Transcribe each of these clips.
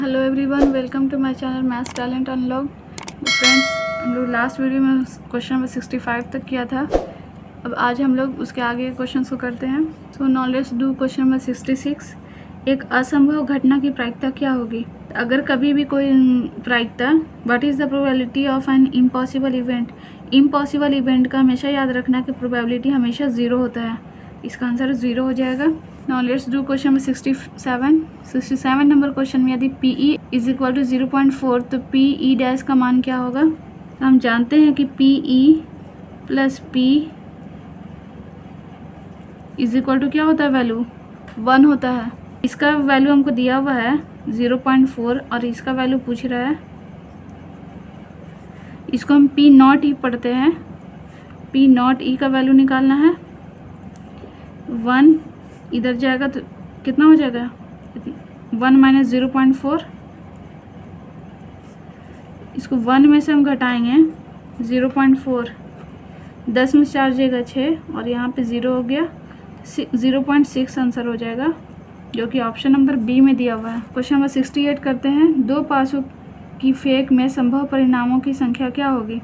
Hello everyone, welcome to my channel maths talent unlock. Friends, हम लोग last video में question number 65 तक किया था। अब आज हम लोग उसके आगे क्वेश्चंस को करते हैं। So now let's do question number 66। एक असंभव घटना की प्रायिकता क्या होगी? अगर कभी भी कोई प्रायिकता, what is the probability of an impossible event? Impossible event का हमेशा याद रखना कि प्रोबेबिलिटी हमेशा ज़ीरो होता है। इसका आंसर ज़ीरो हो जाएगा। Now let's do question number 67 number question में यदि PE इज इक्वल टू 0.4 तो PE डैश का मान क्या होगा? हम जानते हैं कि PE plus P is equal to क्या होता है? वैल्यू 1 होता है। इसका वैल्यू हमको दिया हुआ है 0.4 और इसका वैल्यू पूछ रहा है। इसको हम P0E पढ़ते हैं। P0E का वैल्यू निकालना है। 1 इधर जाएगा तो कितना हो जाएगा? 1 माइनस 0.4। इसको 1 में से हम घटाएंगे 0.4। 10 में 4 जाएगा 6 और यहाँ पे 0 हो गया। 0.6 आंसर हो जाएगा, जो कि ऑप्शन नंबर बी में दिया हुआ है। क्वेश्चन नंबर 68 करते हैं। दो पासों की फेंक में संभव परिणामों की संख्या क्या होगी?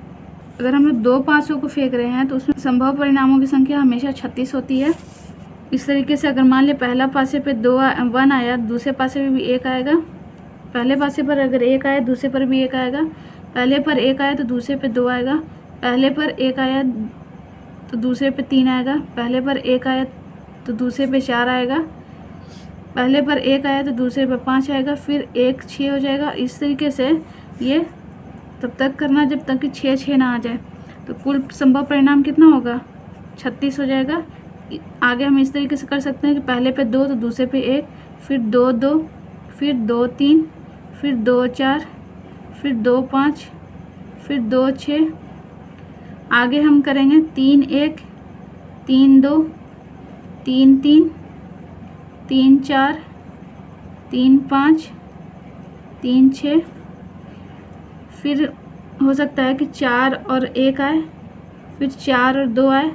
अगर हम लोग दो पासों को फेंक रहे हैं तो उसमें संभव परिणामों की संख्या हमेशा 36 होती है। इस तरीके से अगर मान लिया पहला पासे पे 1 आया, दूसरे पासे पे भी 1 आएगा। पहले पासे पर अगर 1 आया, दूसरे पर भी 1 आएगा। पहले पर 1 आया तो दूसरे पे 2 आएगा। पहले पर 1 आया तो दूसरे पे 3 आएगा। पहले पर 1 आया तो दूसरे पे 4 आएगा। पहले पर 1 आया तो दूसरे पर 5 आएगा। फिर 1 6 हो जाएगा। इस तरीके से ये तब तक करना जब तक कि 6 ना आ जाए। तो कुल संभव परिणाम कितना होगा? 36 हो जाएगा। आगे हम इस तरीके से कर सकते हैं कि पहले पे 2 तो दूसरे पे 1, फिर 2 2, फिर 2 3, फिर 2 4, फिर 2 5, फिर 2 6। आगे हम करेंगे 3 1, 3 2, 3 3, 3 4, 3 5, 3 6। फिर हो सकता है कि 4 और 1 आए, फिर 4 और 2 आए।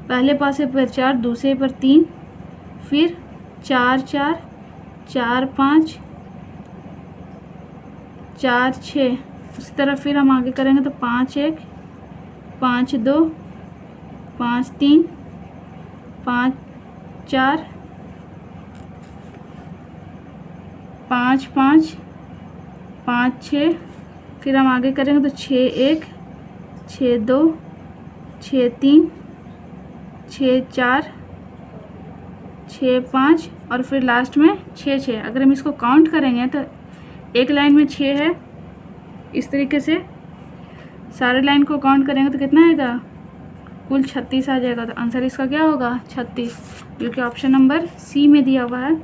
पहले पासे पर 4, दूसरे पर 3, फिर 4 4, 4 5, 4 6। उसी तरह फिर हम आगे करेंगे तो 5 1, 5 2, 5 3, 5 4, 5 5, 5 6। फिर हम आगे करेंगे तो 6 1, 6 2, 6 3, 6 4, 6 5 और फिर लास्ट में 6 6। अगर हम इसको काउंट करेंगे तो एक लाइन में 6 है। इस तरीके से सारे लाइन को काउंट करेंगे तो कितना आएगा? कुल 36 आ जाएगा। तो आंसर इसका क्या होगा? 36, जो कि ऑप्शन नंबर सी में दिया हुआ है।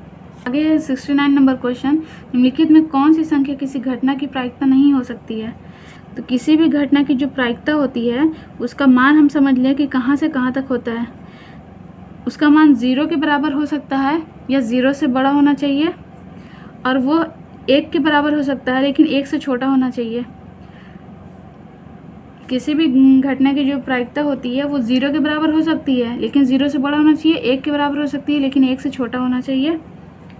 आगे 69 नंबर क्वेश्चन। निम्नलिखित में कौन सी संख्या किसी घटना की प्रायिकता नहीं हो सकती है? तो किसी भी घटना की जो प्रायिकता होती है उसका मान हम समझ लें कि कहाँ से कहाँ तक होता है। उसका मान 0 के बराबर हो सकता है या 0 से बड़ा होना चाहिए, और वो 1 के बराबर हो सकता है लेकिन 1 से छोटा होना चाहिए। किसी भी घटना की जो प्रायिकता होती है वो 0 के बराबर हो सकती है लेकिन 0 से बड़ा होना चाहिए, 1 के बराबर हो सकती है लेकिन 1 से छोटा होना चाहिए।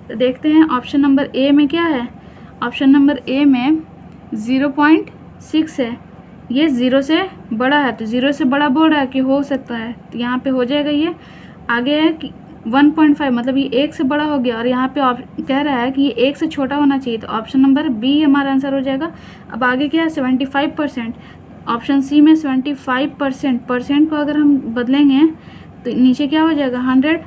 तो देखते हैं ऑप्शन नंबर ए में क्या है। ऑप्शन नंबर ए में 0.6 है। ये 0 से बड़ा है, तो 0 से बड़ा बोल रहा है कि हो सकता है, तो यहाँ पे हो जाएगा। ये आगे है कि 1.5, मतलब ये 1 से बड़ा हो गया, और यहाँ पे कह रहा है कि ये 1 से छोटा होना चाहिए, तो ऑप्शन नंबर बी हमारा आंसर हो जाएगा। अब आगे क्या है? 75%। ऑप्शन सी में 75%। परसेंट को अगर हम बदलेंगे तो नीचे क्या हो जाएगा? 100,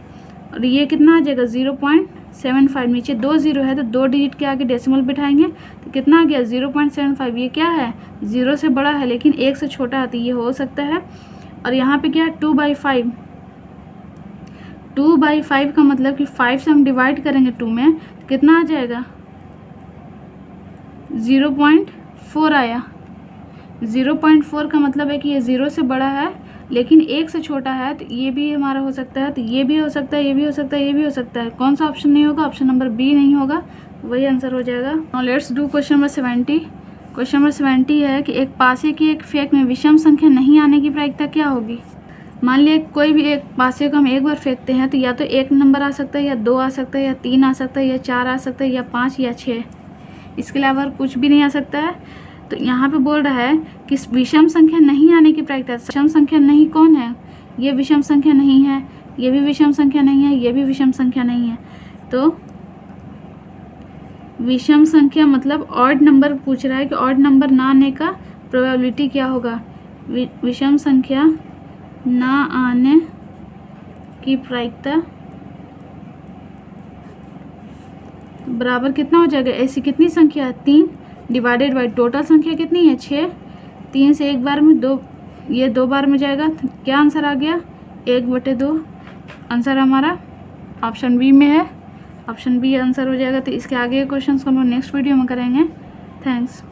और ये कितना आ जाएगा? 0.75। नीचे 2 0 है तो 2 डिजिट के आगे डेसिमल बिठाएंगे तो कितना आ गया? 0.75। ये क्या है? 0 से बड़ा है लेकिन 1 से छोटा है, तो ये हो सकता है। और यहाँ पे क्या है? 2/5। 2/5 का मतलब कि 5 से हम डिवाइड करेंगे 2 में तो कितना आ जाएगा? 0.4 आया। 0.4 का मतलब है कि ये 0 से बड़ा है लेकिन 1 से छोटा है, तो ये भी हमारा हो सकता है। तो ये भी हो सकता है, ये भी हो सकता है, ये भी हो सकता है। कौन सा ऑप्शन नहीं होगा? ऑप्शन नंबर बी नहीं होगा, वही आंसर हो जाएगा। Now let's do question number 70। Question number 70 है कि एक पासे की एक फेंक में विषम संख्या नहीं आने की प्रायिकता क्या होगी? मान लिया कोई भी एक पासे को हम एक बार फेंकते हैं तो या तो 1 नंबर आ सकता है, या 2 आ सकता है, या 3 आ सकता है, या 4 आ सकता है, या 5 या 6। इसके अलावा कुछ भी नहीं आ सकता है। तो यहाँ पे बोल रहा है कि विषम संख्या नहीं आने की प्रायिकता, विषम संख्या नहीं कौन है, ये विषम संख्या नहीं है, ये भी विषम संख्या नहीं है, ये भी विषम संख्या नहीं है। तो विषम संख्या मतलब ऑड नंबर पूछ रहा है कि ऑड नंबर ना आने का प्रोबेबिलिटी क्या होगा। विषम संख्या ना आने की प्रायिकता बराबर कितना हो जाएगा, ऐसी कितनी संख्या 3 डिवाइडेड बाई टोटल संख्या कितनी है 6, 3 से एक बार में 2, ये 2 बार में जाएगा। तो क्या आंसर आ गया 1/2। आंसर हमारा ऑप्शन बी में है, ऑप्शन बी आंसर हो जाएगा। तो इसके आगे के क्वेश्चन को हम लोग नेक्स्ट वीडियो में करेंगे। थैंक्स।